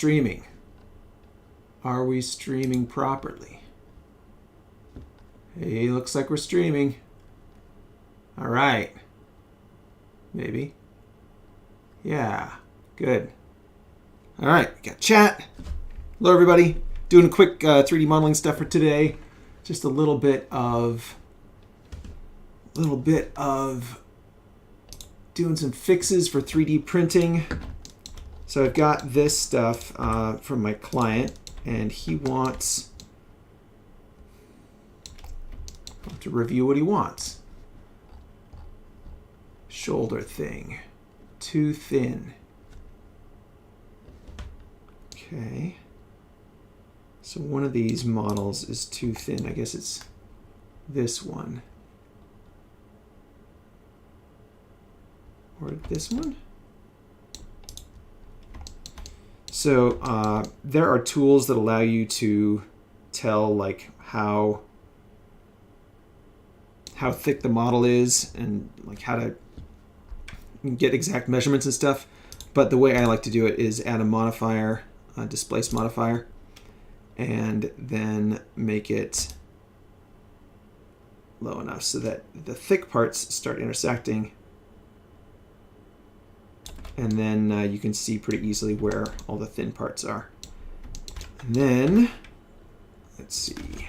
streaming? Are we streaming properly? Hey, looks like we're streaming. All right. Maybe. Yeah, good. All right, got chat. Hello, everybody. Doing a quick 3D modeling stuff for today. Just a little bit of doing some fixes for 3D printing. So I've got this stuff from my client, and he wants to review what he wants. Shoulder thing. Too thin. Okay. So one of these models is too thin. I guess it's this one. Or this one? So there are tools that allow you to tell like how thick the model is and like how to get exact measurements and stuff. But the way I like to do it is add a modifier, a displace modifier, and then make it low enough so that the thick parts start intersecting. And then you can see pretty easily where all the thin parts are. And then, let's see,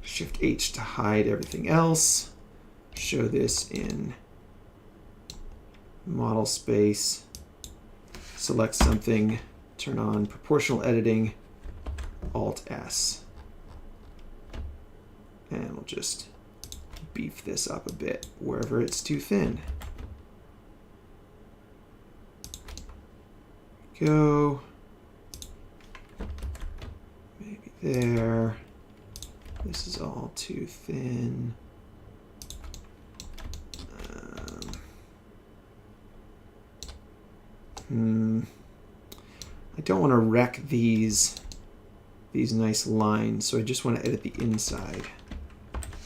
Shift H to hide everything else. Show this in model space. Select something, turn on proportional editing, Alt S. And we'll just beef this up a bit wherever it's too thin. Go. Maybe there. This is all too thin. I don't want to wreck these nice lines, so I just want to edit the inside.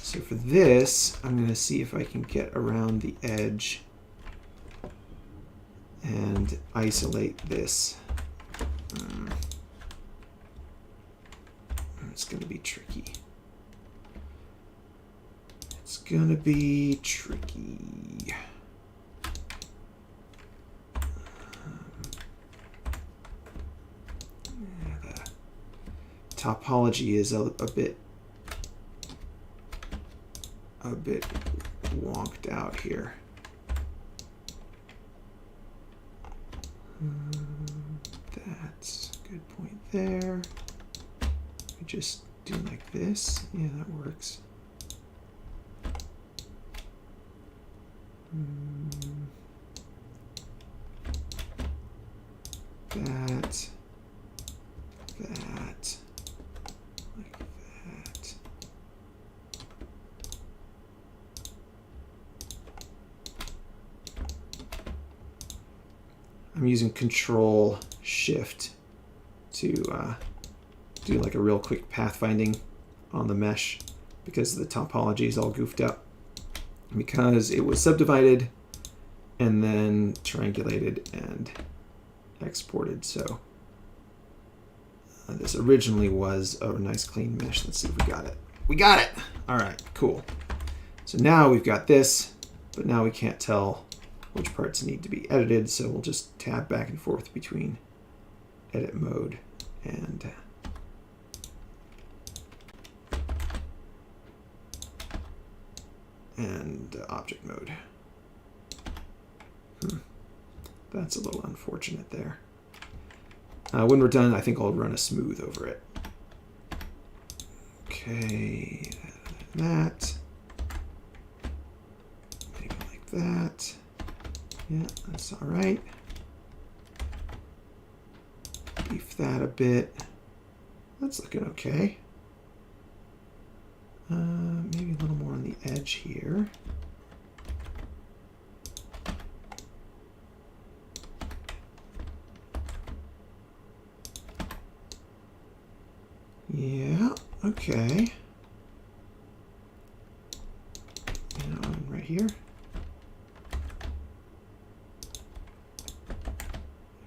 So for this, I'm going to see if I can get around the edge and isolate this. It's going to be tricky. It's going to be tricky. The topology is a bit wonked out here. That's a good point there. We just do like this. Yeah, that works. That. Like that. I'm using Control Shift to do like a real quick pathfinding on the mesh because the topology is all goofed up because it was subdivided and then triangulated and exported. So this originally was a nice clean mesh. Let's see if we got it. We got it! All right, cool. So now we've got this, but now we can't tell which parts need to be edited, so we'll just tab back and forth between edit mode and object mode. That's a little unfortunate there. When we're done, I think I'll run a smooth over it. Okay, that. Maybe like that. Yeah, that's all right. Beef that a bit. That's looking okay. Maybe a little more on the edge here. Yeah, okay. And right here.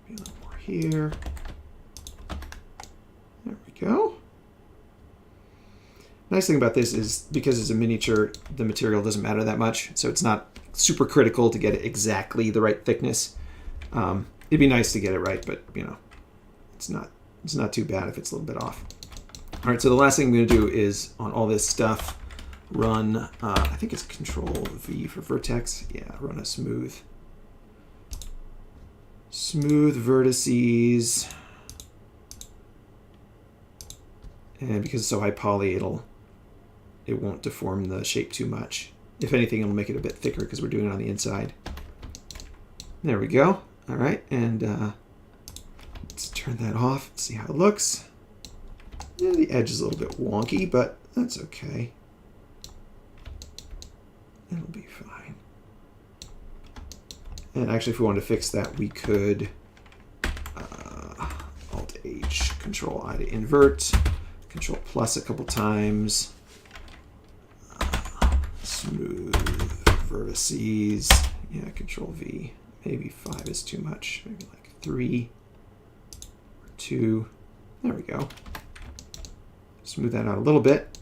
Maybe a little more here. There we go. Nice thing about this is because it's a miniature, the material doesn't matter that much, so it's not super critical to get it exactly the right thickness. It'd be nice to get it right, but you know, it's not too bad if it's a little bit off. All right, so the last thing I'm going to do is on all this stuff, run, I think it's Control V for vertex. Yeah, run a smooth vertices. And because it's so high poly, it won't deform the shape too much. If anything, it'll make it a bit thicker because we're doing it on the inside. There we go. All right, and let's turn that off, see how it looks. Yeah, the edge is a little bit wonky, but that's okay. It'll be fine. And actually, if we wanted to fix that, we could Alt-H, Control-I to invert, Control+ a couple times, smooth vertices, yeah, Control-V. Maybe 5 is too much, maybe like 3 or 2. There we go. Smooth that out a little bit.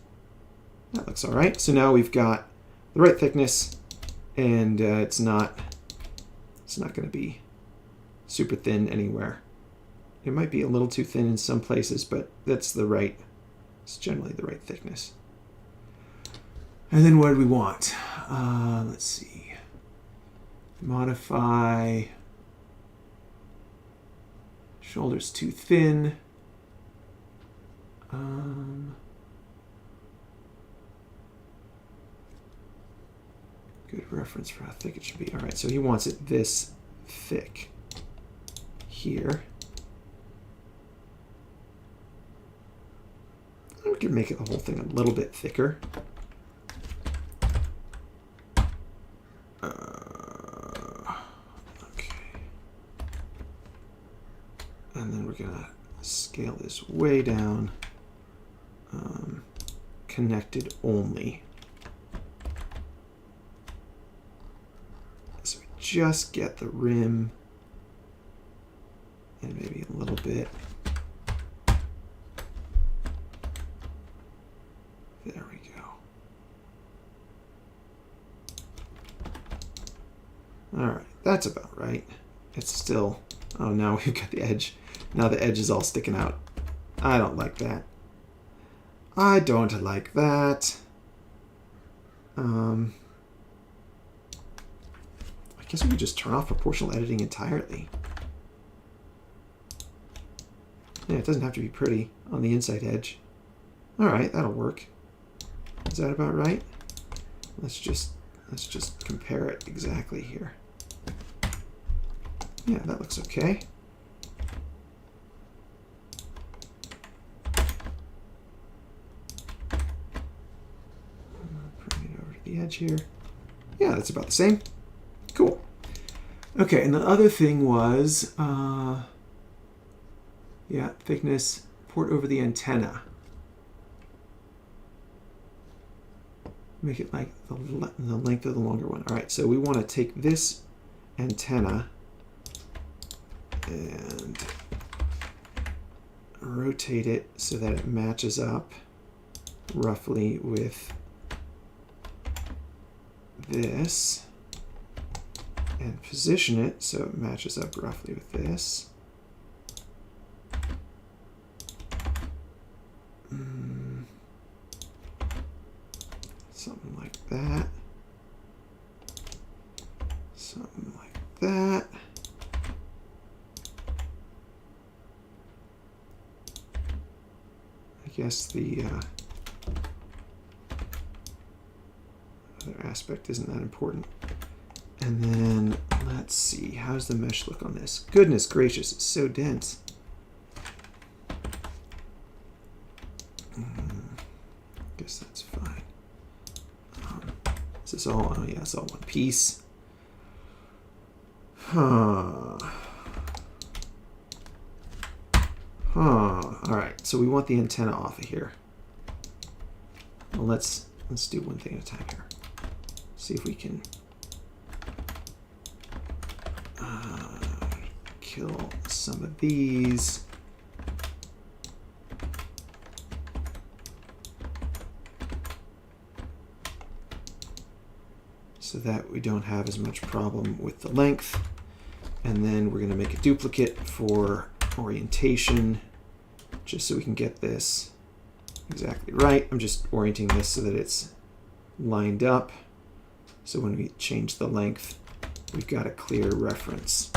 That looks all right. So now we've got the right thickness, and it's not going to be super thin anywhere. It might be a little too thin in some places, but it's generally the right thickness. And then what do we want? Let's see. Modify. Shoulders too thin. Good reference for how thick it should be. All right, so he wants it this thick here. I'm going to make it the whole thing a little bit thicker. Okay. And then we're going to scale this way down. Connected only. So we just get the rim and maybe a little bit. There we go. All right, that's about right. It's still, oh, now we've got the edge. Now the edge is all sticking out. I don't like that. I don't like that. I guess we could just turn off proportional editing entirely. Yeah, it doesn't have to be pretty on the inside edge. All right, that'll work. Is that about right? Let's just compare it exactly here. Yeah, that looks okay. Bring it over to the edge here. Yeah, that's about the same. Cool. Okay, and the other thing was, yeah, thickness, port over the antenna. Make it like the length of the longer one. All right, so we want to take this antenna and rotate it so that it matches up roughly with this, and position it so it matches up roughly with this. Something like that. Something like that. I guess the other aspect isn't that important. And then let's see, how's the mesh look on this? Goodness gracious, it's so dense. Guess that's fine. Is this all? Oh yeah, it's all one piece. All right, so we want the antenna off of here. Well, let's do one thing at a time here. See if we can. kill some of these. So that we don't have as much problem with the length. And then we're going to make a duplicate for orientation, just so we can get this exactly right. I'm just orienting this so that it's lined up. So when we change the length, we've got a clear reference.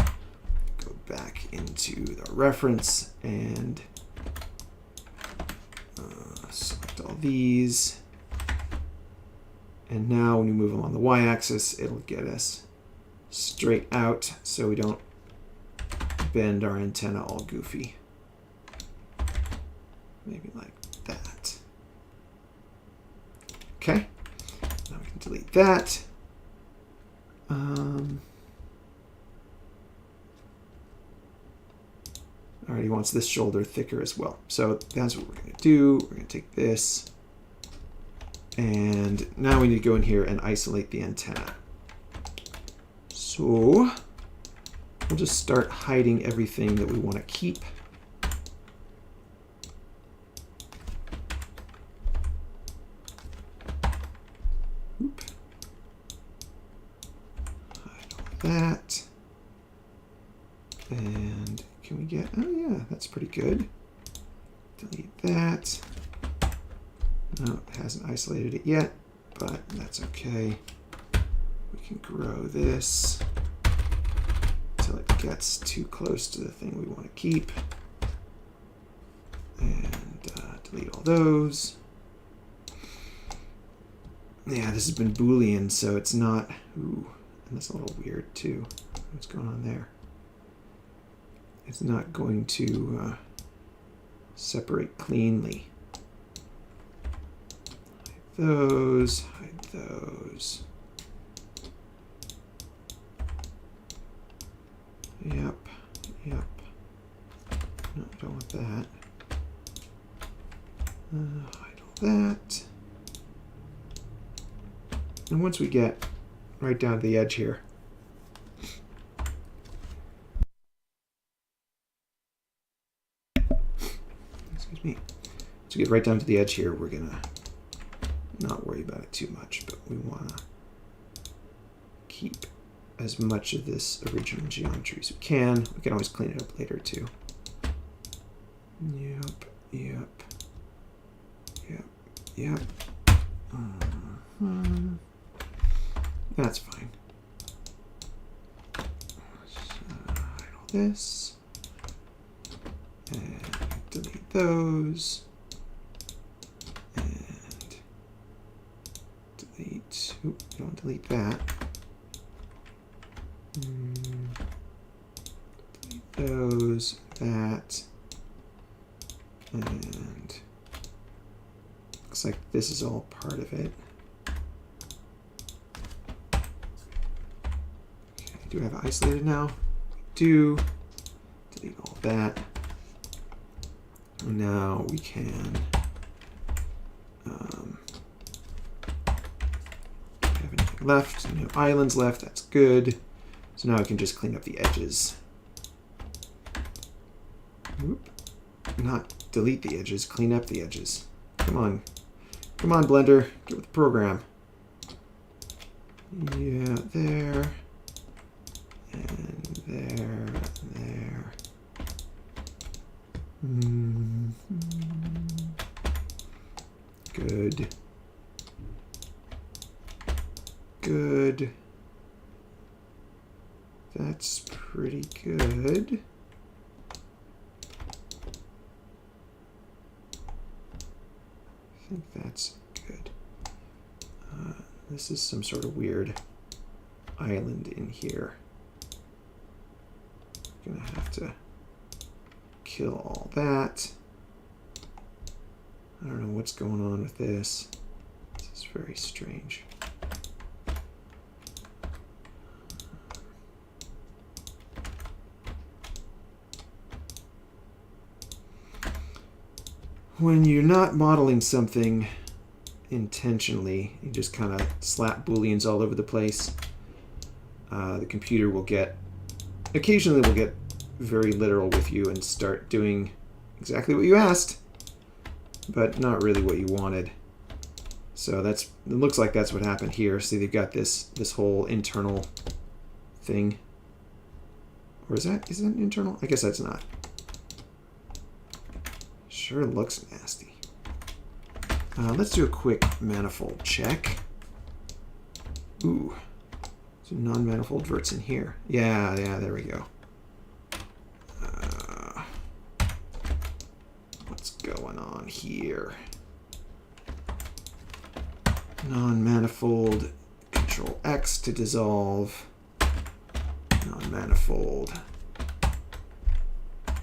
Go back into the reference and select all these. And now when we move them on the y-axis, it'll get us straight out so we don't bend our antenna all goofy. Maybe like that. Okay, now we can delete that. All right, he wants this shoulder thicker as well. So that's what we're going to do. We're going to take this. And now we need to go in here and isolate the antenna. So we'll just start hiding everything that we want to keep. Oop. Hide all that. And can we get, oh yeah, that's pretty good. Delete that. No, it hasn't isolated it yet, but that's okay. We can grow this until it gets too close to the thing we want to keep. And delete all those. Yeah, this has been Boolean, so it's not, ooh, and that's a little weird too. What's going on there? It's not going to separate cleanly. Those, hide those. Yep, yep. No, I don't want that. Hide all that. And once we get right down to the edge here, excuse me. Once we get right down to the edge here, we're gonna not worry about it too much, but we want to keep as much of this original geometry as we can. We can always clean it up later too. Yep, yep, yep, yep. That's fine. Hide all this. And delete those. Oop, don't delete that. Delete those, that, and looks like this is all part of it. Okay, do we have it isolated now? We do. Delete all that. And now we can left, no islands left, that's good. So now I can just clean up the edges. Oop. Not delete the edges, clean up the edges. Come on. Come on, Blender, get with the program. Yeah, there. And there, and there. Good. Good. That's pretty good. I think that's good. This is some sort of weird island in here. I'm gonna have to kill all that. I don't know what's going on with this. This is very strange. When you're not modeling something intentionally, you just kind of slap booleans all over the place. The computer will get, occasionally will get very literal with you and start doing exactly what you asked, but not really what you wanted. So it looks like that's what happened here. See, they've got this whole internal thing. Or is that internal? I guess that's not. Sure looks nasty. Let's do a quick manifold check. Ooh. So non-manifold verts in here. Yeah, there we go. What's going on here? Non-manifold, Control X to dissolve. Non-manifold,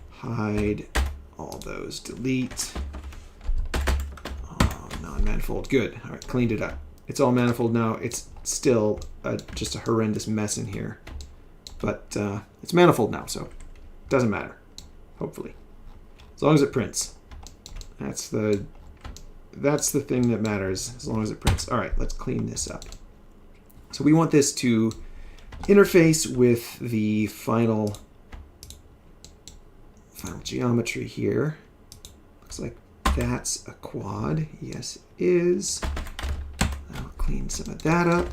hide all those, delete. Non-manifold, good. All right, cleaned it up. It's all manifold now. It's still just a horrendous mess in here, but it's manifold now, so it doesn't matter. Hopefully, as long as it prints. That's the thing that matters, as long as it prints. All right, let's clean this up. So we want this to interface with the final geometry here. Looks like that's a quad. Yes, it is. I'll clean some of that up.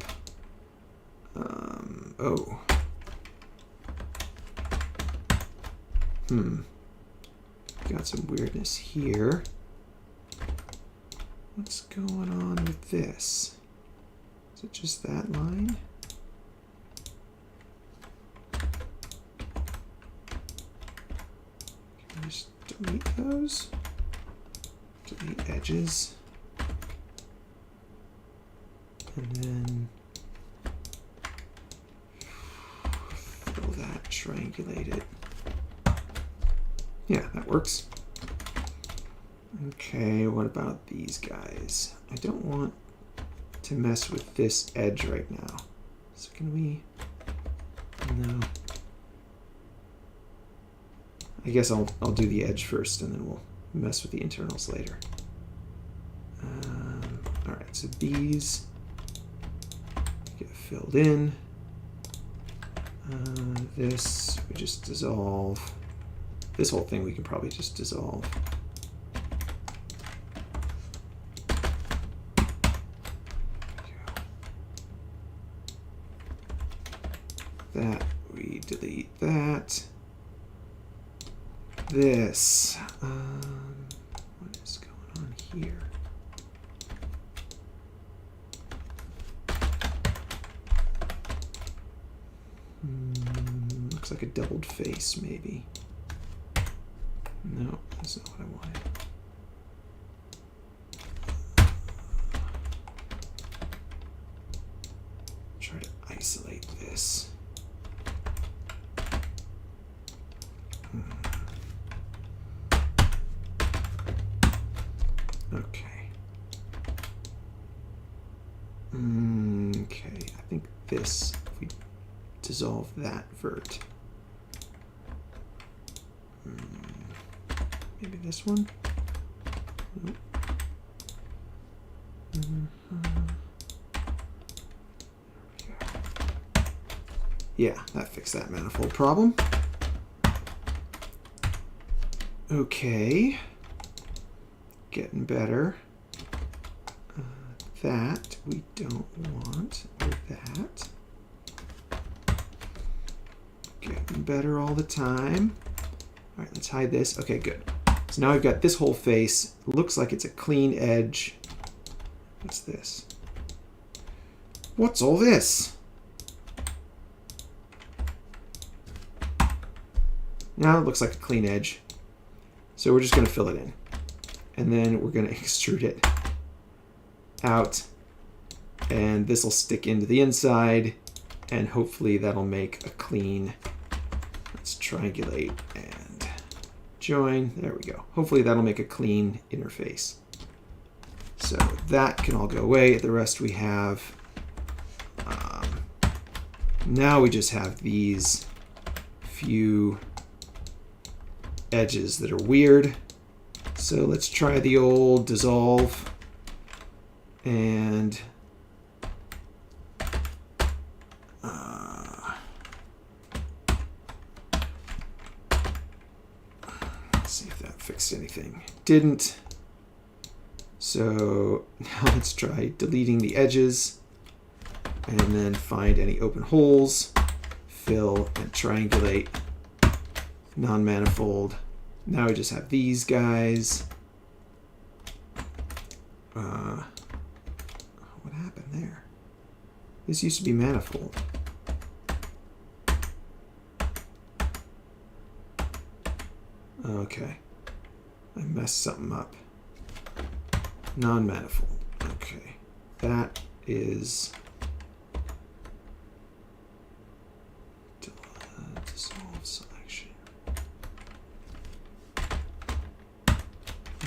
Got some weirdness here. What's going on with this? Is it just that line? Can I just delete those? Delete edges. And then fill that, triangulate it. Yeah, that works. Okay, what about these guys? I don't want to mess with this edge right now. So can we? No. I guess I'll do the edge first, and then we'll mess with the internals later. All right, so these get filled in. This we just dissolve. This whole thing we can probably just dissolve. That we delete that. This. What is going on here? Looks like a doubled face, maybe. No, that's not what I wanted. Try to isolate this. Okay. Okay, I think this, if we dissolve that vert. Maybe this one? Nope. Yeah, that fixed that manifold problem. Okay. Getting better. That we don't want, or that. Getting better all the time. All right, let's hide this. Okay, good. So now I've got this whole face. Looks like it's a clean edge. What's this? What's all this? Now it looks like a clean edge. So we're just going to fill it in. And then we're going to extrude it out. And this will stick into the inside. And hopefully that'll make a clean. Let's triangulate and join. There we go. Hopefully that'll make a clean interface. So that can all go away. The rest we have. Now we just have these few edges that are weird. So let's try the old dissolve and see if that fixed anything. Didn't. So now let's try deleting the edges and then find any open holes, fill and triangulate, non-manifold. Now we just have these guys. What happened there? This used to be manifold. Okay, I messed something up. Non-manifold. Okay, that is dissolve selection.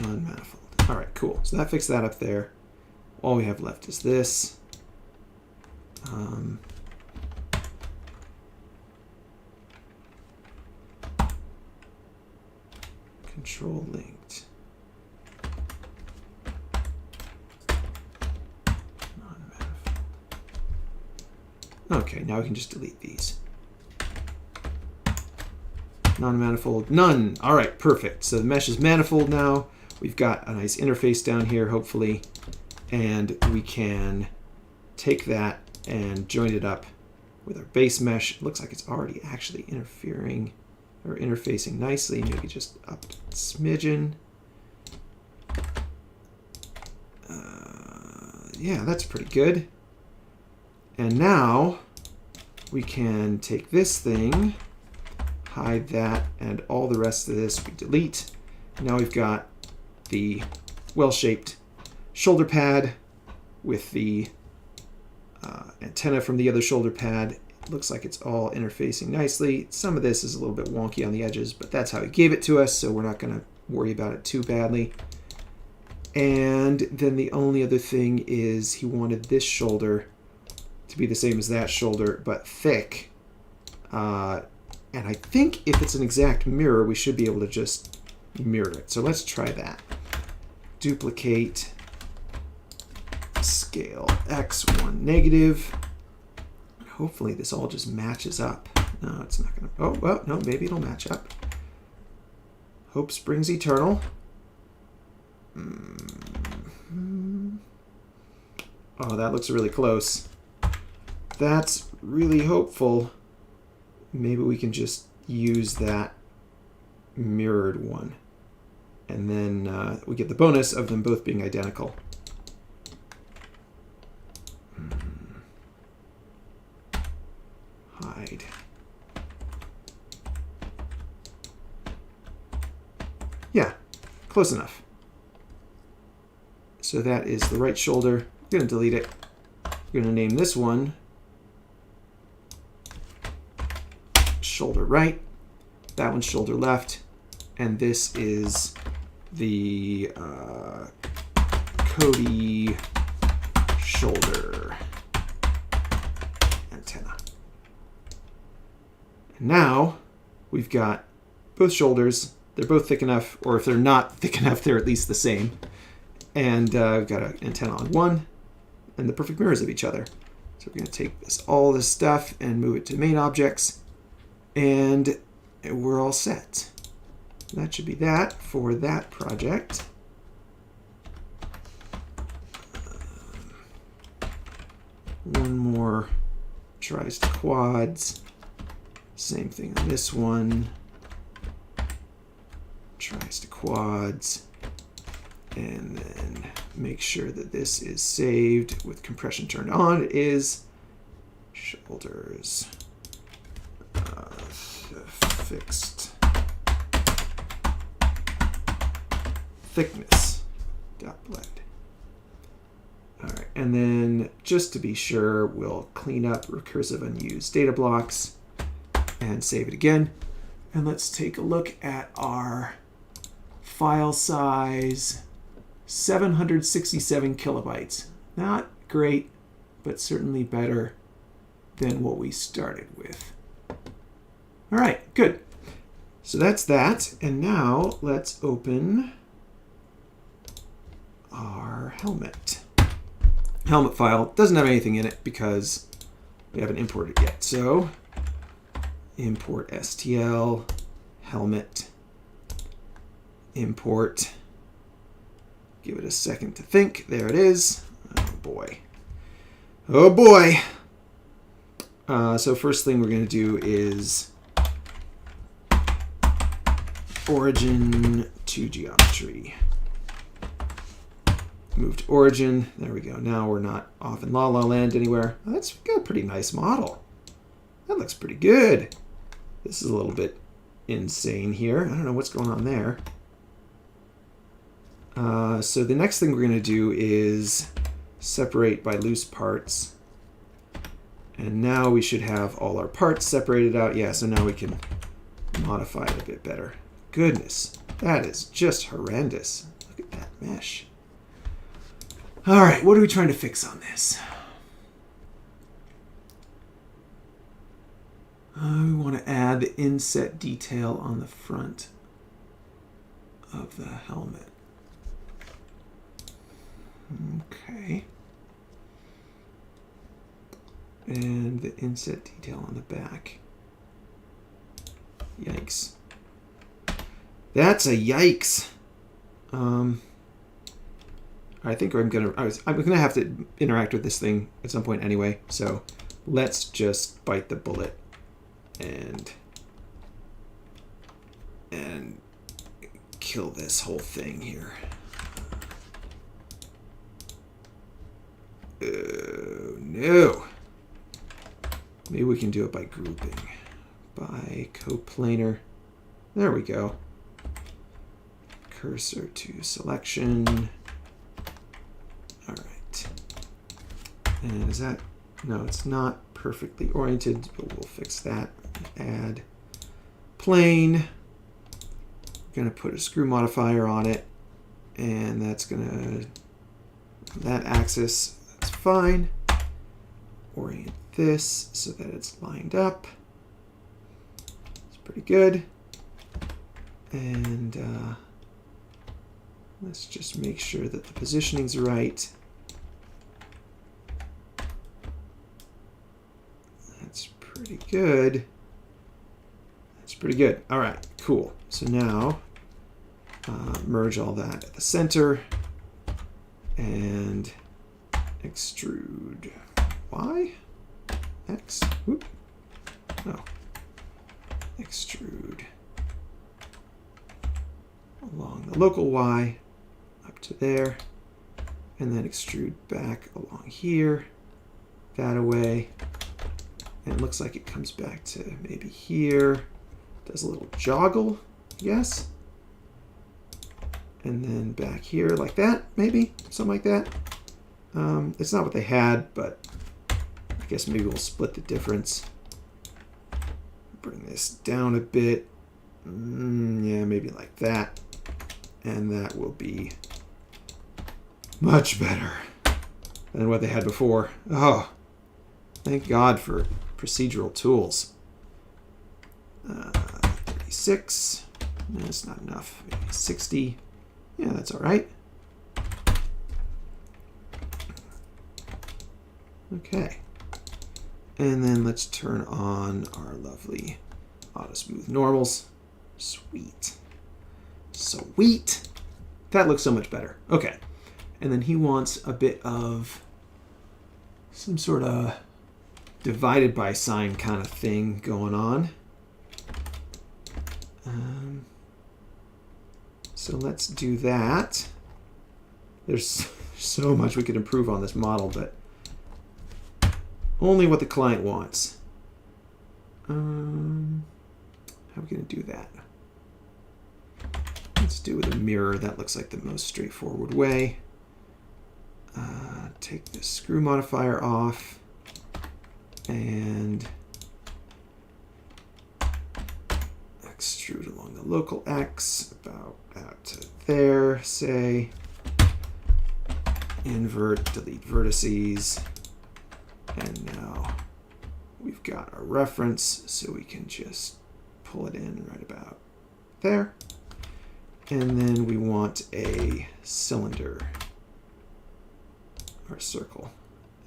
Non-manifold. All right, cool. So that fixed that up there. All we have left is this. Control linked. Non-manifold. Okay, now we can just delete these. Non-manifold, none. All right, perfect. So the mesh is manifold now. We've got a nice interface down here, hopefully, and we can take that and join it up with our base mesh. It looks like it's already actually interfering or interfacing nicely. Maybe just up a smidgen. Yeah, that's pretty good. And now we can take this thing, hide that, and all the rest of this we delete. Now we've got the well-shaped shoulder pad with the antenna from the other shoulder pad. It looks like it's all interfacing nicely. Some of this is a little bit wonky on the edges, but that's how he gave it to us, so we're not going to worry about it too badly. And then the only other thing is he wanted this shoulder to be the same as that shoulder, but thick. And I think if it's an exact mirror, we should be able to just mirror it. So let's try that. Duplicate, scale x1 negative. Hopefully this all just matches up. No, it's not gonna. Oh, well, no, maybe it'll match up. Hope springs eternal. Oh, that looks really close. That's really hopeful. Maybe we can just use that mirrored one. And then we get the bonus of them both being identical. Hide. Yeah, close enough. So that is the right shoulder. I'm going to delete it. I'm going to name this one shoulder right. That one's shoulder left. And this is the Cody shoulder antenna. And now we've got both shoulders. They're both thick enough, or if they're not thick enough, they're at least the same. And we've got an antenna on one and the perfect mirrors of each other. So we're going to take all this stuff and move it to main objects, and we're all set. That should be that for that project. One more tries to quads. Same thing on this one. Tries to quads. And then make sure that this is saved with compression turned on. It is shoulders fixed thickness dot blend. All right, and then just to be sure, we'll clean up recursive unused data blocks and save it again. And let's take a look at our file size. 767 kilobytes. Not great, but certainly better than what we started with. All right, good. So that's that. And now let's open our helmet. Helmet file doesn't have anything in it because we haven't imported it yet. So import STL helmet. import. Give it a second to think. There it is. Oh boy. Oh boy. So first thing we're going to do is origin to geometry. Move to origin. There we go. Now we're not off in La La Land anywhere. Oh, that's got a pretty nice model. That looks pretty good. This is a little bit insane here. I don't know what's going on there. So the next thing we're going to do is separate by loose parts. And now we should have all our parts separated out. Yeah, so now we can modify it a bit better. Goodness, that is just horrendous. Look at that mesh. All right, what are we trying to fix on this? We want to add the inset detail on the front of the helmet. Okay. And the inset detail on the back. Yikes. That's a yikes. I think I'm gonna have to interact with this thing at some point anyway. So let's just bite the bullet and kill this whole thing here. Oh no. Maybe we can do it by grouping. By coplanar. There we go. Cursor to selection. All right. And is that... No, it's not perfectly oriented, but we'll fix that. Add plane. Going to put a screw modifier on it. And that's going to... That axis, that's fine. Orient this so that it's lined up. It's pretty good. And let's just make sure that the positioning's right. That's pretty good. That's pretty good. All right, cool. So now merge all that at the center and extrude Y, X, whoop, no, extrude along the local Y up to there, and then extrude back along here, that away, and it looks like it comes back to maybe here, does a little joggle, yes, and then back here like that, maybe, something like that. It's not what they had, but I guess maybe we'll split the difference. Bring this down a bit. Yeah, maybe like that. And that will be much better than what they had before. Oh, thank God for procedural tools. 36. That's not enough. Maybe 60. Yeah, that's all right. Okay. And then let's turn on our lovely auto smooth normals. Sweet. Sweet. That looks so much better. Okay. And then he wants a bit of some sort of divided by sign kind of thing going on. So let's do that. There's so much we could improve on this model, but only what the client wants. How are we going to do that? Let's do it with a mirror. That looks like the most straightforward way. Take the screw modifier off and extrude along the local X about out to there, say. Invert, delete vertices. And now we've got a reference, so we can just pull it in right about there. And then we want a cylinder or circle.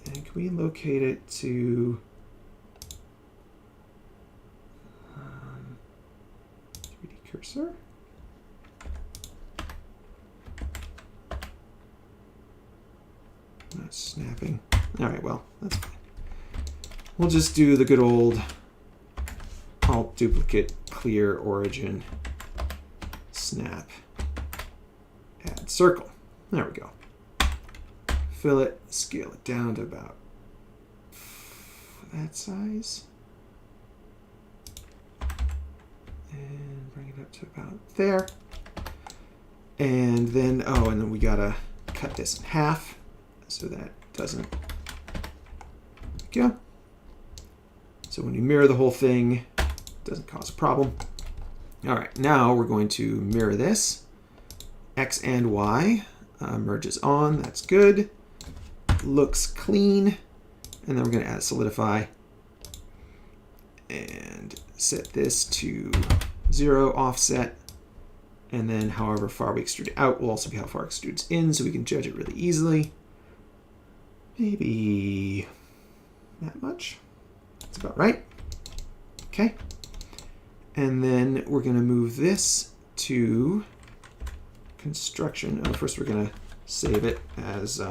And can we locate it to 3D cursor? Not snapping. All right, well, that's fine. We'll just do the good old alt duplicate clear origin snap add circle. There we go. Fill it, scale it down to about that size. And bring it up to about there. And then, oh, and then we gotta cut this in half so that doesn't go. So when you mirror the whole thing, it doesn't cause a problem. All right, now we're going to mirror this. X and Y merges on, that's good. Looks clean. And then we're gonna add a solidify and set this to 0 offset. And then however far we extrude it out will also be how far it extrudes in, so we can judge it really easily. Maybe that much. That's about right. Okay. And then we're going to move this to construction. Oh, first we're going to save it as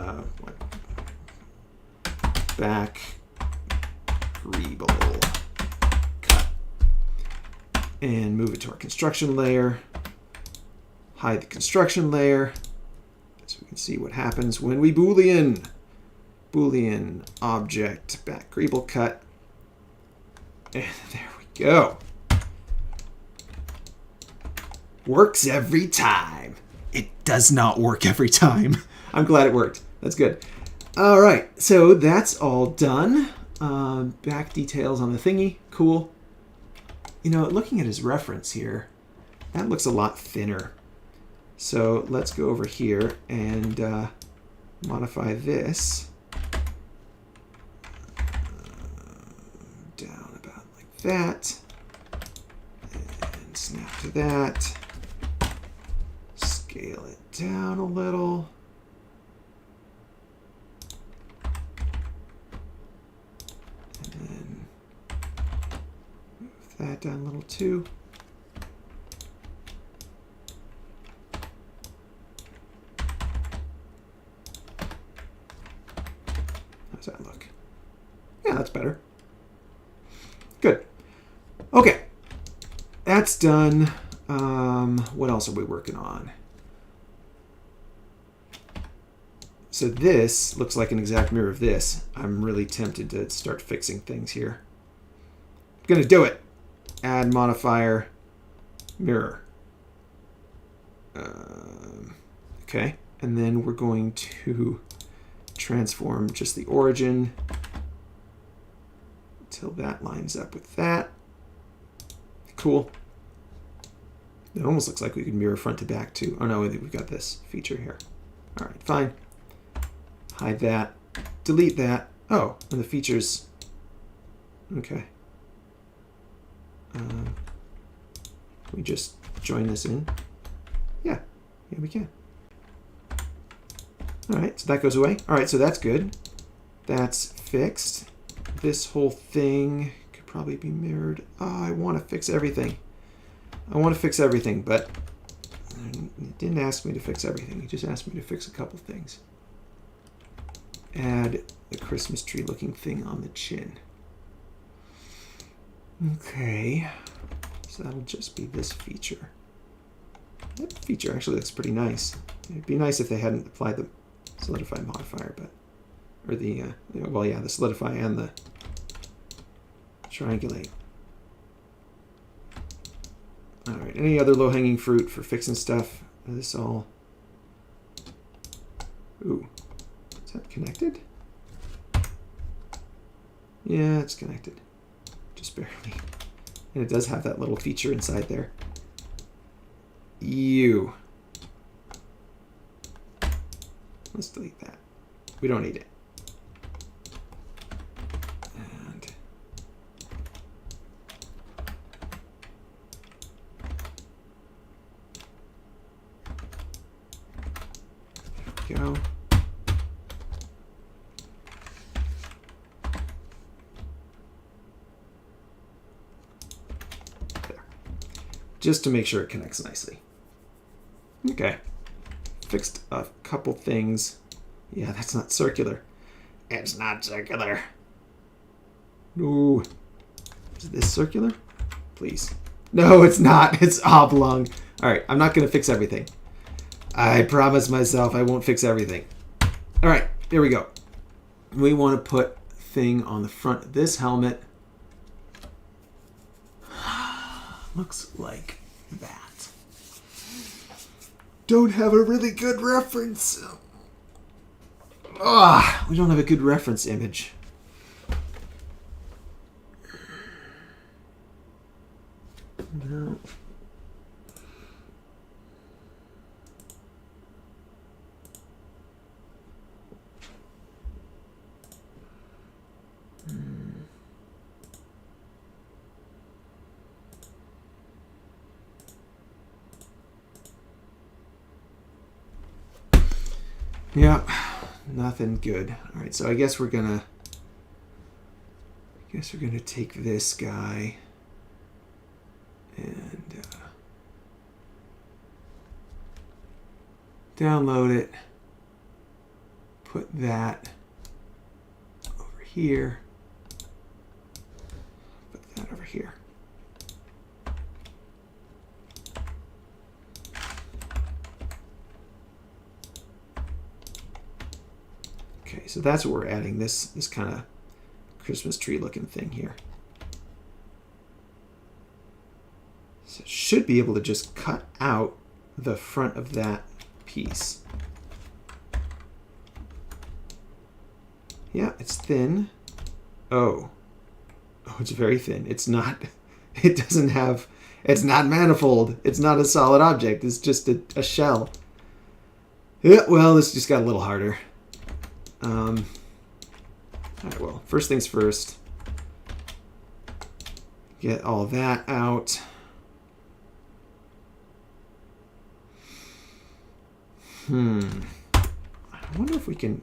back Greeble cut. And move it to our construction layer. Hide the construction layer so we can see what happens when we Boolean object back Greeble cut. And there we go. Works every time. It does not work every time. I'm glad it worked. That's good. All right, so that's all done. Back details on the thingy. Cool. You know, looking at his reference here, that looks a lot thinner. So let's go over here and modify this down about like that, and snap to that, scale it down a little, and then move that down a little too. How's that look? Yeah, that's better. Good. Okay. That's done. What else are we working on? So this looks like an exact mirror of this. I'm really tempted to start fixing things here. I'm going to do it. Add modifier mirror. Okay. And then we're going to transform just the origin until that lines up with that. Cool. It almost looks like we could mirror front to back too. Oh no, we've got this feature here. All right, fine. Hide that. Delete that. Oh, and the features. Okay. We just join this in. Yeah, we can. All right, so that goes away. All right, so that's good. That's fixed. This whole thing could probably be mirrored. Oh, I want to fix everything. I want to fix everything, but it didn't ask me to fix everything. It just asked me to fix a couple things. Add the Christmas tree looking thing on the chin. Okay, so that'll just be this feature. That feature actually looks pretty nice. It'd be nice if they hadn't applied the solidify modifier, but or the well, yeah, the solidify and the triangulate. All right, any other low-hanging fruit for fixing stuff? Is this all? Ooh, is that connected? Yeah, it's connected, just barely. And it does have that little feature inside there. Let's delete that. We don't need it. And there we go. There. Just to make sure it connects nicely. Okay. Fixed a couple things. Yeah, that's not circular. It's not circular. No. Is this circular? Please. No, it's not. It's oblong. All right, I'm not going to fix everything. I promise myself I won't fix everything. All right, here we go. We want to put thing on the front of this helmet. Looks like that. Don't have a really good reference. We don't have a good reference image. No. Yeah, nothing good. All right, so I guess we're gonna take this guy and download it. Put that over here. Put that over here. Okay, so that's what we're adding, this kind of Christmas tree looking thing here. So it should be able to just cut out the front of that piece. Yeah, it's thin. Oh, it's very thin. It's not, it doesn't have, it's not manifold. It's not a solid object. It's just a shell. Yeah, well, this just got a little harder. All right, well, first things first. Get all that out. I wonder if we can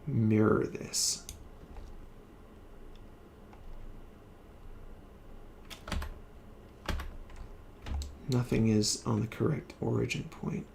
mirror this. Nothing is on the correct origin point.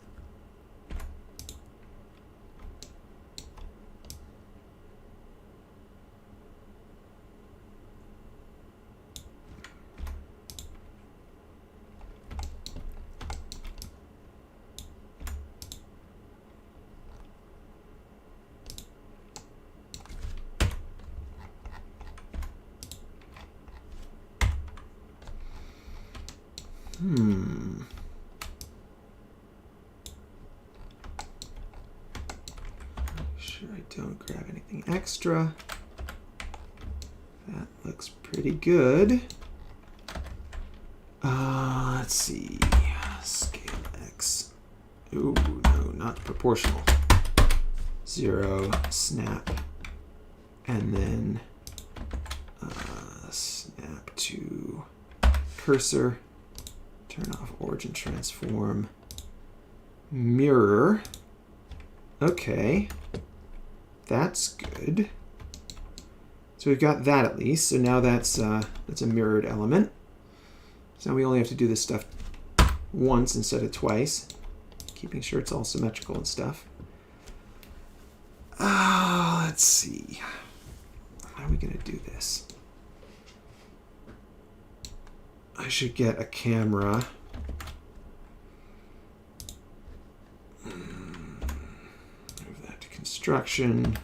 Sure I don't grab anything extra. That looks pretty good. Let's see. Scale X. Ooh, no, not proportional. 0, snap, and then snap to cursor. Turn off origin transform. Mirror. Okay. That's good. So we've got that at least. So now that's a mirrored element. So now we only have to do this stuff once instead of twice, keeping sure it's all symmetrical and stuff. Let's see. How are we going to do this? I should get a camera. Move that to construction.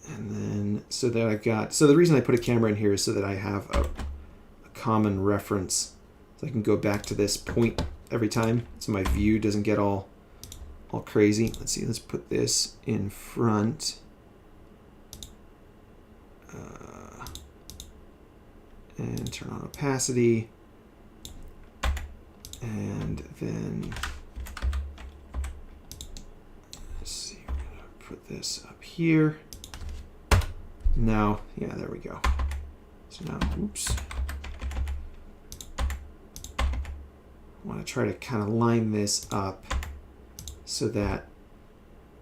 And then, so that I've got, so the reason I put a camera in here is so that I have a common reference. So I can go back to this point every time, so my view doesn't get all crazy. Let's see, let's put this in front. And turn on opacity. And then, let's see, we're gonna put this up here. Now, yeah, there we go. So now, oops. I want to try to kind of line this up so that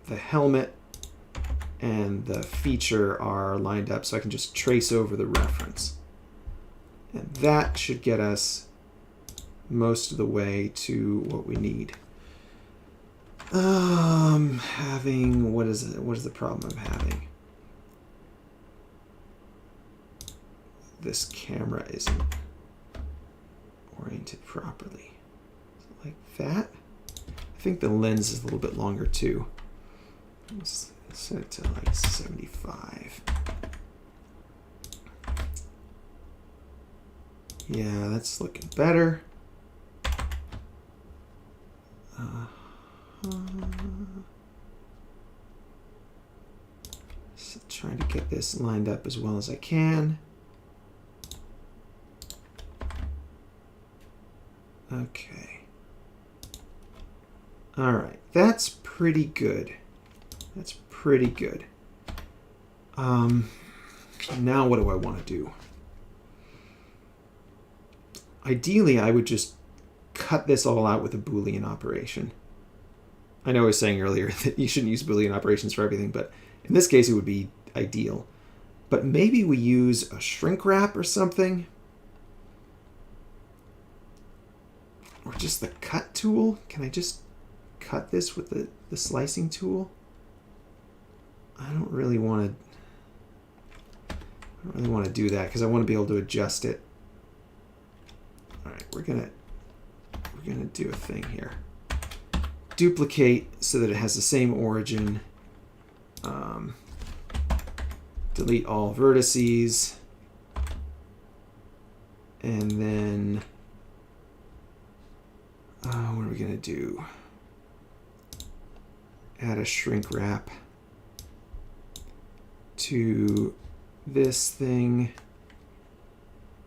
the helmet and the feature are lined up so I can just trace over the reference. And that should get us most of the way to what we need. Having, what is it? What is the problem I'm having? This camera isn't oriented properly. Like that? I think the lens is a little bit longer too. Let's set it to like 75. Yeah, that's looking better. So trying to get this lined up as well as I can. Okay. All right, that's pretty good. That's pretty good. Now what do I want to do? Ideally, I would just cut this all out with a Boolean operation. I know I was saying earlier that you shouldn't use Boolean operations for everything, but in this case, it would be ideal. But maybe we use a shrink wrap or something. Or just the cut tool. Can I just cut this with the slicing tool? I don't really want to do that because I want to be able to adjust it. All right, we're gonna do a thing here. Duplicate so that it has the same origin. Delete all vertices. And then what are we gonna do? Add a shrink wrap to this thing.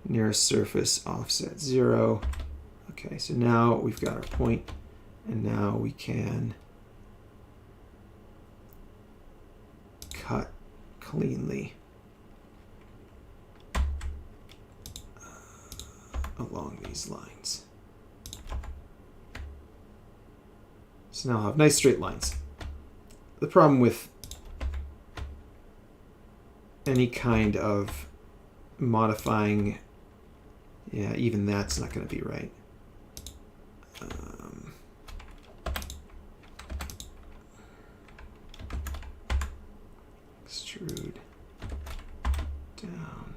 Nearest surface offset 0. Okay, so now we've got our point, and now we can cut cleanly along these lines. So now I'll have nice straight lines. The problem with any kind of modifying, yeah, even that's not going to be right. Extrude down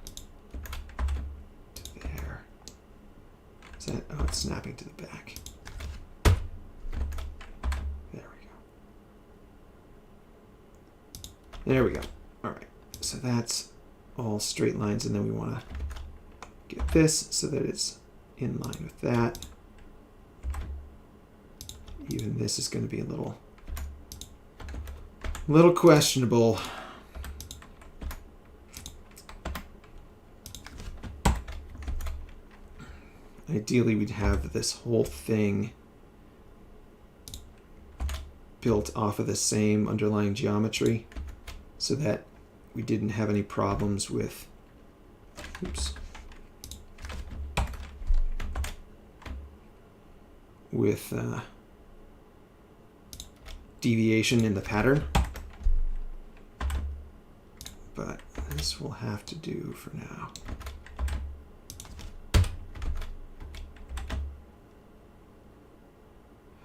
to there. Is that, oh, it's snapping to the back. There we go. There we go. All right, so that's all straight lines, and then we want to get this so that it's in line with that. Even this is going to be a little questionable. Ideally, we'd have this whole thing built off of the same underlying geometry so that we didn't have any problems with, oops, with deviation in the pattern. But this will have to do for now.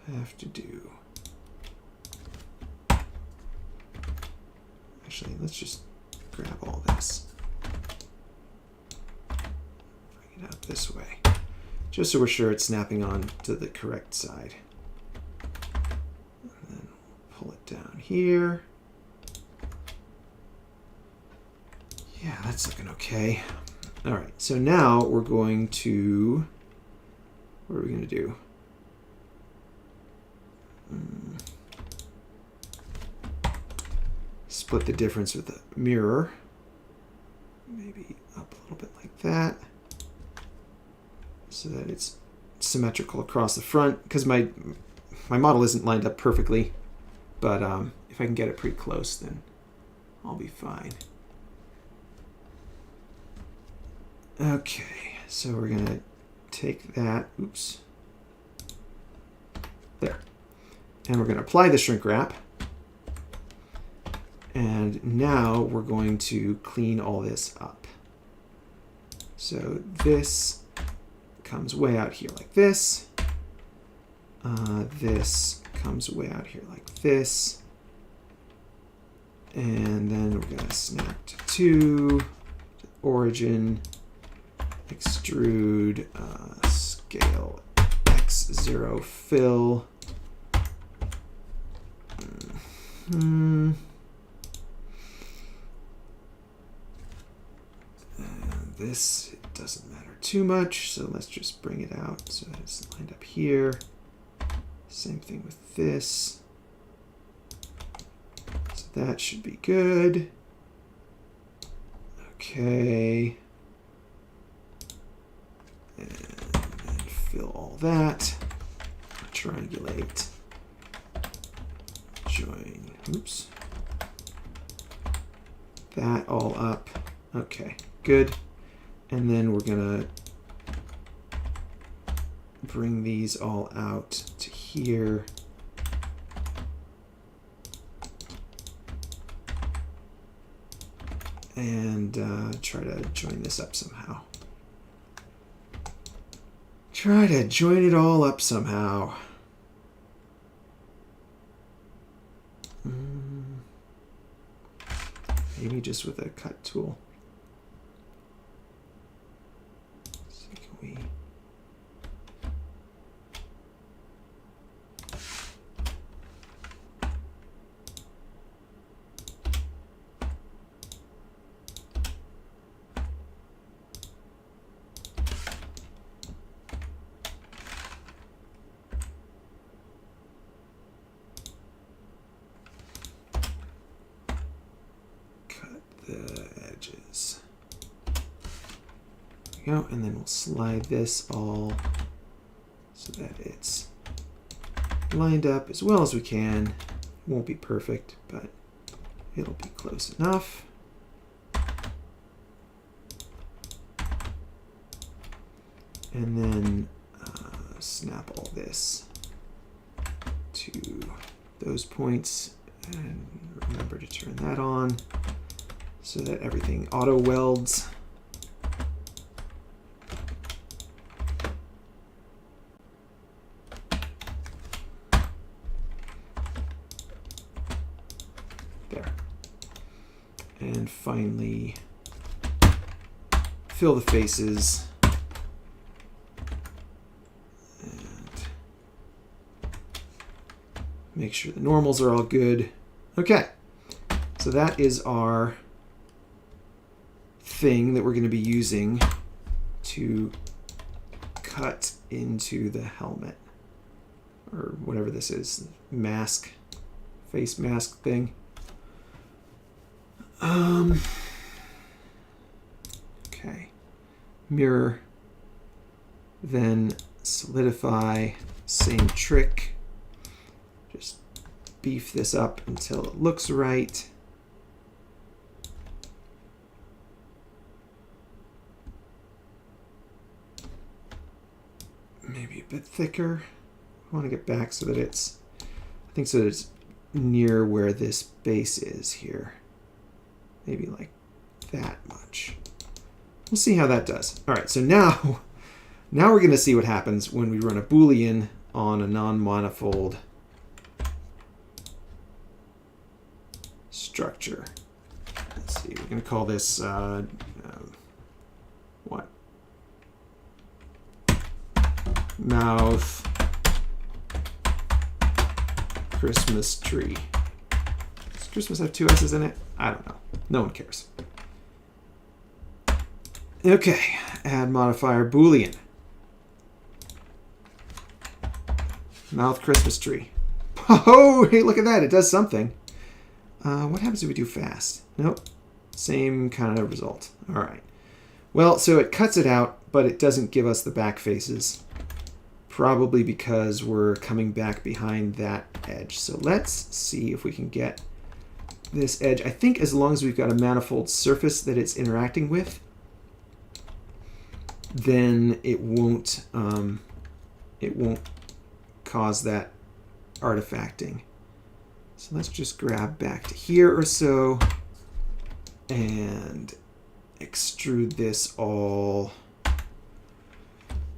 Have to do. Actually, let's just grab all this. Bring it out this way. Just so we're sure it's snapping on to the correct side. And then pull it down here. Yeah, that's looking okay. All right, so now we're going to, what are we going to do? Split the difference with the mirror. Maybe up a little bit like that. So that it's symmetrical across the front. Because my model isn't lined up perfectly. But if I can get it pretty close, then I'll be fine. Okay, so we're going to take that. Oops. There. And we're going to apply the shrink wrap. And now we're going to clean all this up. So this comes way out here like this. This comes way out here like this. And then we're going to snap to 2, origin, extrude, scale x0 fill. And this, it doesn't matter too much, so let's just bring it out so that it's lined up here. Same thing with this. So that should be good. Okay. And then fill all that. Triangulate. Join. Oops. That all up. Okay, good. And then we're gonna bring these all out to here. And try to join this up somehow. Try to join it all up somehow. Maybe just with a cut tool. So can we... the edges. There we go, and then we'll slide this all so that it's lined up as well as we can. It won't be perfect, but it'll be close enough. And then snap all this to those points, and remember to turn that on so that everything auto welds. There. And finally, fill the faces. And make sure the normals are all good. Okay, so that is our thing that we're going to be using to cut into the helmet, or whatever this is, mask, face mask thing. Okay, mirror, then solidify, same trick, just beef this up until it looks right. Maybe a bit thicker. I want to get back so that it's, I think so that it's near where this base is here. Maybe like that much. We'll see how that does. All right, so now we're going to see what happens when we run a Boolean on a non-manifold structure. Let's see, we're going to call this, what? Mouth Christmas tree. Does Christmas have 2 S's in it? I don't know. No one cares. Okay, add modifier Boolean. Mouth Christmas tree. Oh, hey, look at that. It does something. What happens if we do fast? Nope. Same kind of result. All right. Well, so it cuts it out, but it doesn't give us the back faces. Probably because we're coming back behind that edge. So let's see if we can get this edge. I think as long as we've got a manifold surface that it's interacting with, then it won't cause that artifacting. So let's just grab back to here or so and extrude this all.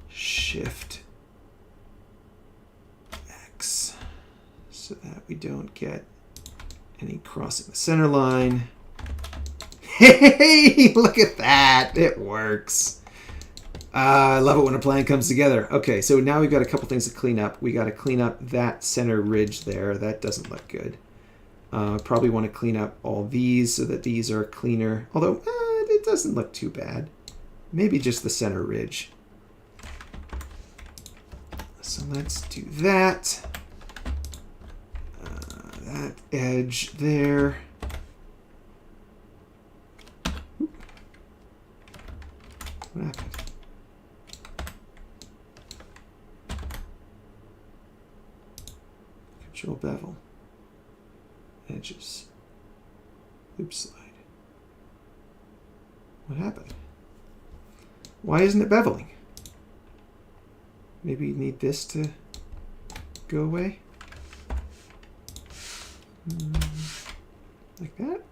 Shift X so that we don't get any crossing the center line. Hey, look at that. It works. I love it when a plan comes together. Okay, so now we've got a couple things to clean up. We got to clean up that center ridge there. That doesn't look good. Probably want to clean up all these so that these are cleaner. Although, it doesn't look too bad. Maybe just the center ridge. So let's do that. That edge there. What happened? Control bevel. Edges. Loop slide. What happened? Why isn't it beveling? Maybe you need this to go away? Like that?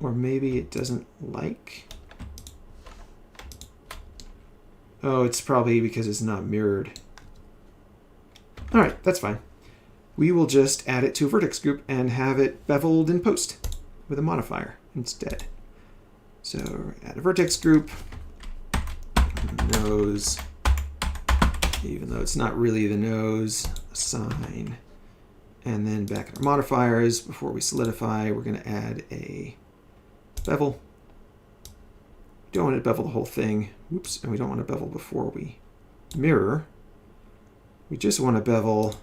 Or maybe it doesn't like. Oh, it's probably because it's not mirrored. All right, that's fine. We will just add it to a vertex group and have it beveled in post with a modifier instead. So add a vertex group, nose, even though it's not really the nose, assign, and then back in our modifiers, before we solidify, we're going to add a bevel. We don't want to bevel the whole thing. Oops, and we don't want to bevel before we mirror. We just want to bevel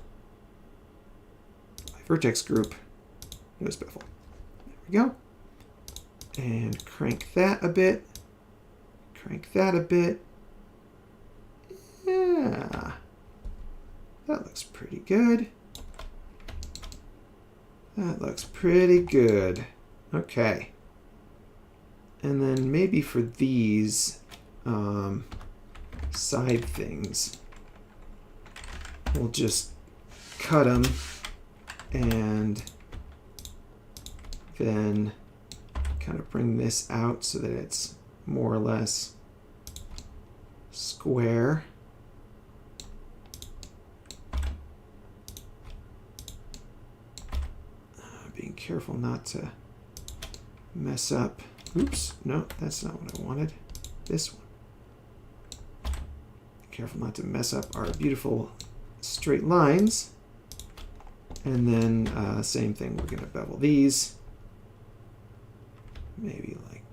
my vertex group, nose bevel. There we go. And crank that a bit. Crank that a bit. Yeah. That looks pretty good. That looks pretty good. Okay. And then maybe for these side things, we'll just cut them and then kind of bring this out so that it's more or less square. Being careful not to mess up. Oops, no, that's not what I wanted. This one. Careful not to mess up our beautiful straight lines. And then same thing, we're going to bevel these. Maybe like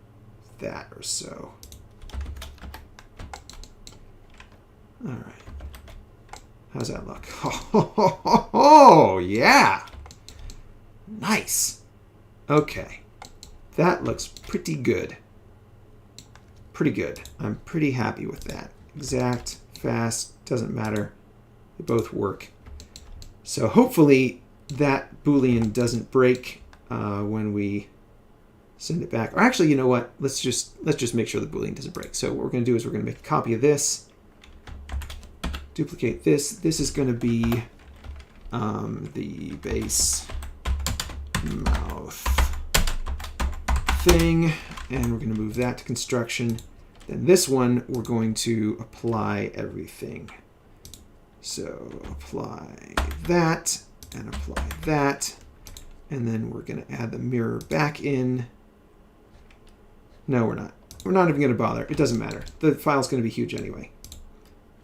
that or so. All right. How's that look? Oh, yeah. Nice. Okay. That looks pretty good. Pretty good. I'm pretty happy with that. Exact, fast, doesn't matter. They both work. So hopefully that Boolean doesn't break when we send it back. Or actually, you know what? Let's just make sure the Boolean doesn't break. So what we're going to do is we're going to make a copy of this, duplicate this. This is going to be the base mouth thing, and we're going to move that to construction. Then this one, we're going to apply everything. So apply that and apply that, and then we're going to add the mirror back in. No, we're not. We're not even going to bother. It doesn't matter. The file's going to be huge anyway.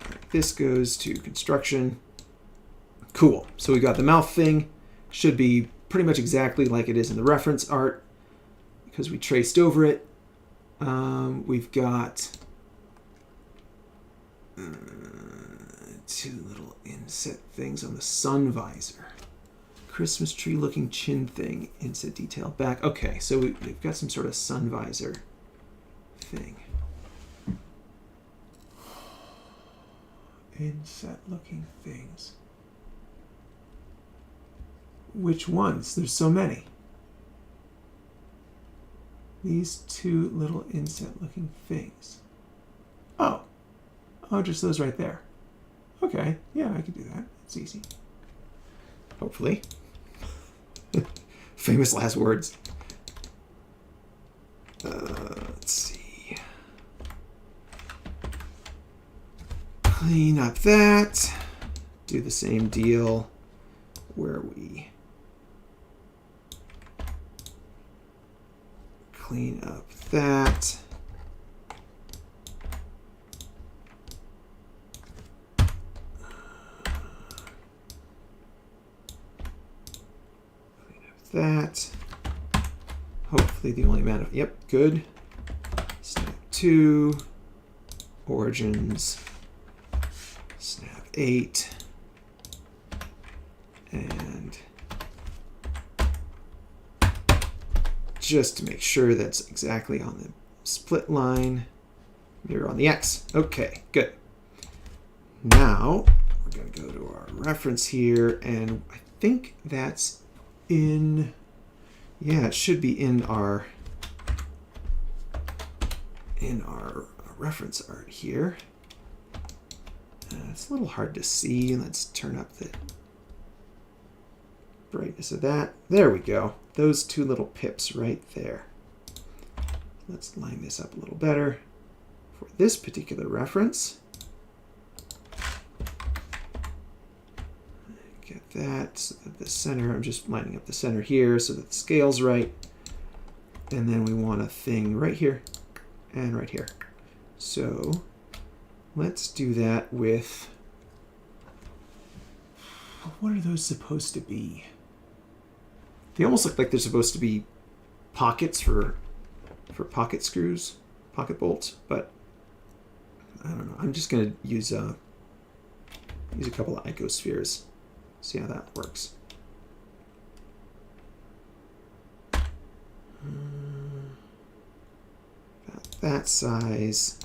All right, this goes to construction. Cool. So we got the mouth thing. Should be pretty much exactly like it is in the reference art because we traced over it. We've got two little inset things on the sun visor. Christmas tree looking chin thing, inset detail back. Okay, so we've got some sort of sun visor thing. Inset looking things. Which ones? There's so many. These two little inset looking things. Oh, just those right there. Okay, yeah, I can do that. It's easy. Hopefully. Famous last words. Let's see. Clean up that. Do the same deal where we clean up that. Clean up that. Hopefully the only amount of, yep, good. Snap 2, origins, snap 8, and just to make sure that's exactly on the split line, mirror on the X. Okay, good. Now we're going to go to our reference here, and I think that's in, yeah, it should be in our reference art here. It's a little hard to see. Let's turn up the brightness of that. There we go. Those two little pips right there. Let's line this up a little better for this particular reference. Get that so that the center, I'm just lining up the center here so that the scale's right. And then we want a thing right here and right here. So let's do that with, what are those supposed to be? They almost look like they're supposed to be pockets for pocket screws, pocket bolts, but I don't know. I'm just going to use a couple of icospheres, see how that works. About that size.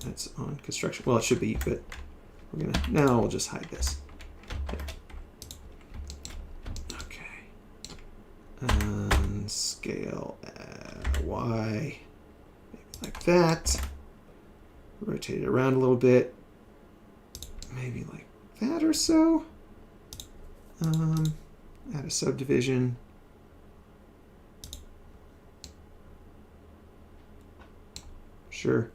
That's on construction. Well, it should be, but we're gonna, now we'll just hide this. Okay. And scale Y, like that. Rotate it around a little bit. Maybe like that or so. Add a subdivision. Sure.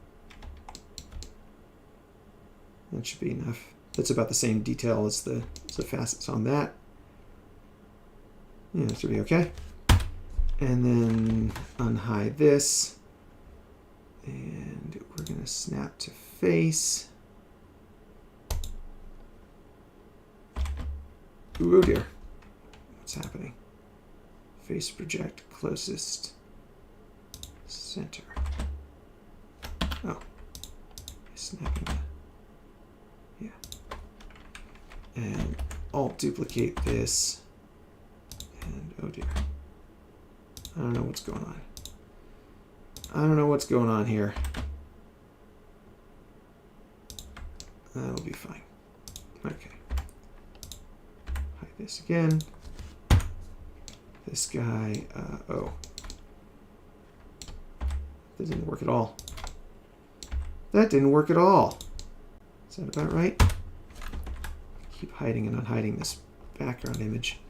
That should be enough. That's about the same detail as the facets on that. Yeah, that should be okay. And then unhide this. And we're going to snap to face. Ooh, oh dear. What's happening? Face project closest center. Oh. Snapping that. Yeah. And Alt duplicate this. And oh dear. I don't know what's going on. I don't know what's going on here. That'll be fine. Okay. Hide this again. This guy, oh. That didn't work at all. That didn't work at all. Is that about right? Keep hiding and unhiding this background image.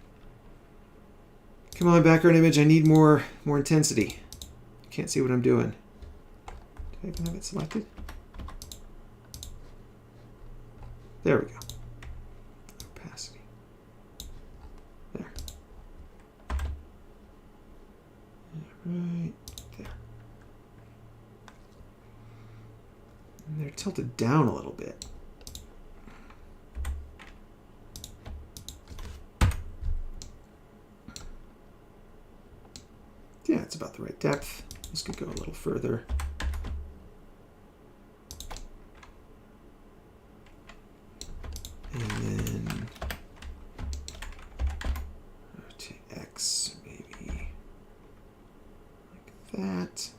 Come on, background image, I need more intensity. Can't see what I'm doing. Do I even have it selected? There we go. Opacity. There. Right there. And they're tilted down a little bit. Yeah, it's about the right depth. This could go a little further. And then rotate X maybe like that. So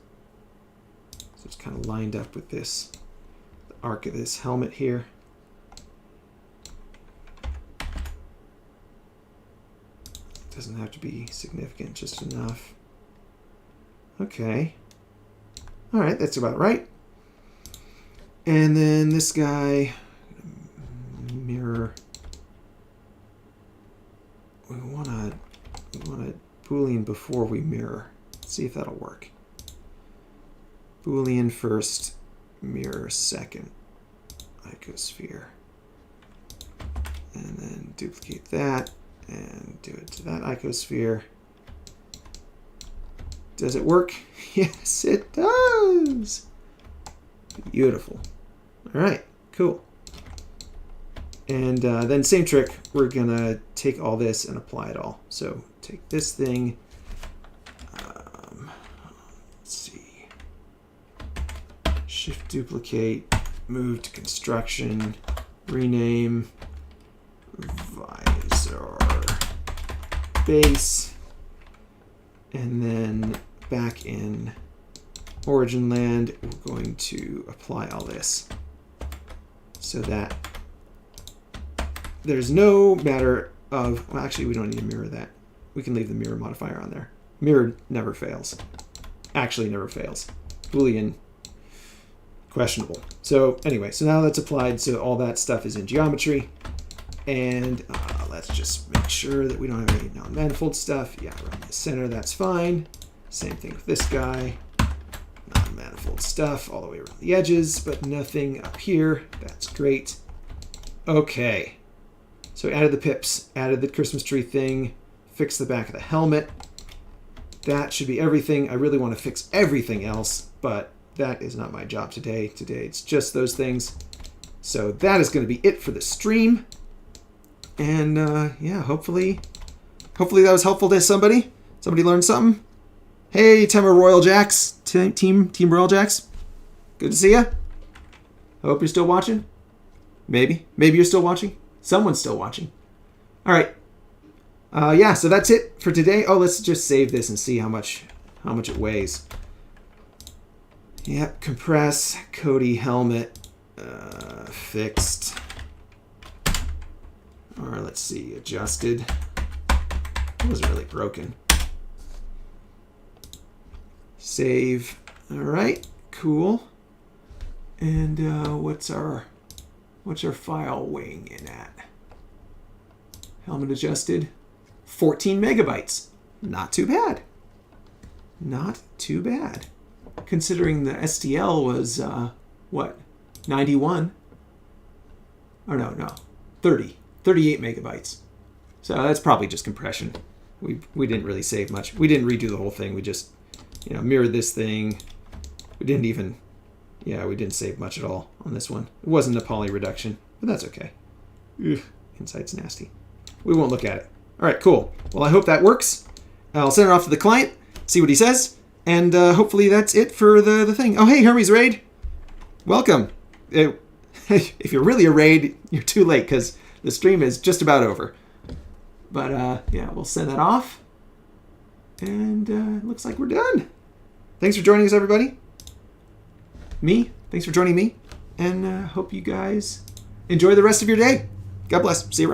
it's kind of lined up with this, the arc of this helmet here. It doesn't have to be significant, just enough. Okay. All right, that's about right. And then this guy, mirror. We want a Boolean before we mirror. Let's see if that'll work. Boolean first, mirror second, icosphere. And then duplicate that and do it to that icosphere. Does it work? Yes, it does. Beautiful. All right, cool. And then same trick, we're gonna take all this and apply it all. So take this thing, let's see, shift duplicate, move to construction, rename, visor base, and then back in origin land, we're going to apply all this so that there's no matter of, well, actually, we don't need to mirror that. We can leave the mirror modifier on there. Mirror never fails. Actually never fails. Boolean, questionable. So anyway, so now that's applied, so all that stuff is in geometry. And let's just make sure that we don't have any non-manifold stuff. Yeah, around the center, that's fine. Same thing with this guy. Non-manifold stuff all the way around the edges, but nothing up here. That's great. Okay. So added the pips, added the Christmas tree thing, fixed the back of the helmet. That should be everything. I really want to fix everything else, but that is not my job today. Today it's just those things. So that is going to be it for the stream. And yeah, hopefully that was helpful to somebody. Somebody learned something. Hey, Tema Royal Jacks, Team Royal Jacks. Good to see you. I hope you're still watching. Maybe you're still watching. Someone's still watching. All right. Yeah, so that's it for today. Oh, let's just save this and see how much it weighs. Yep, compress, Cody helmet, fixed. Or let's see, adjusted. It wasn't really broken. Save. All right, cool. And what's our file weighing in at? Helmet adjusted, 14 megabytes. Not too bad. Not too bad. Considering the STL was, what, 91? Or no, 30. 38 megabytes. So that's probably just compression. We didn't really save much. We didn't redo the whole thing. We just, mirrored this thing. We didn't save much at all on this one. It wasn't a poly reduction, but that's okay. Ugh, Insight's nasty. We won't look at it. All right, cool. Well, I hope that works. I'll send it off to the client, see what he says, and hopefully that's it for the thing. Oh, hey, Hermes Raid. Welcome. If you're really a raid, you're too late because the stream is just about over. But yeah, we'll send that off. And it looks like we're done. Thanks for joining us, everybody. Thanks for joining me. And hope you guys enjoy the rest of your day. God bless. See you around.